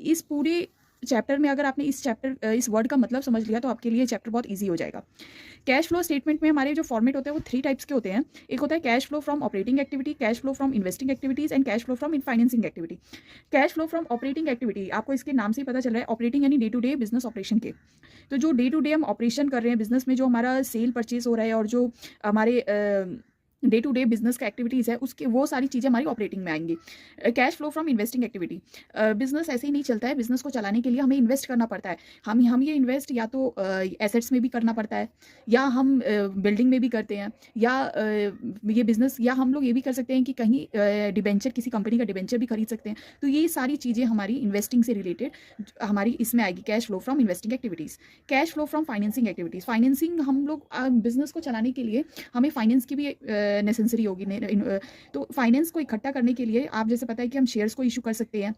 इस पूरे चैप्टर में अगर आपने इस वर्ड का मतलब समझ लिया तो आपके लिए चैप्टर बहुत ईजी हो जाएगा। कैश फ्लो स्टेटमेंट में हमारे जो फॉर्मेट होते हैं वो 3 टाइप्स के होते हैं। एक होता है cash flow from operating activity, cash flow from investing activities and cash flow from in financing activity. Cash flow from operating activity, आपको इसके नाम से ही पता चल रहा है, ऑपरेटिंग यानी day to day business operation के। तो जो डे टू डे हम ऑपरेशन कर रहे हैं बिजनेस में, जो हमारा सेल परचेज हो रहा है और जो हमारे डे टू डे बिजनेस का एक्टिविटीज़ है उसके, वो सारी चीज़ें हमारी ऑपरेटिंग में आएंगी। Cash flow from investing activity, business ऐसे ही नहीं चलता है, बिजनेस को चलाने के लिए हमें इन्वेस्ट करना पड़ता है। हम ये इन्वेस्ट या तो एसेट्स में भी करना पड़ता है, या हम बिल्डिंग में भी करते हैं, या ये बिजनेस, या हम लोग ये भी कर सकते हैं कि कहीं डिबेंचर, किसी कंपनी का डिबेंचर भी खरीद सकते हैं। तो ये सारी चीज़ें हमारी इन्वेस्टिंग से रिलेटेड हमारी इसमें आएगी, cash flow from investing activities. Cash flow from financing activities, financing, हम लोग बिजनेस को चलाने के लिए हमें फाइनेंस की भी नेसेसरी होगी। तो फाइनेंस को इकट्ठा करने के लिए, आप जैसे पता है कि हम शेयर्स को इशू कर सकते हैं,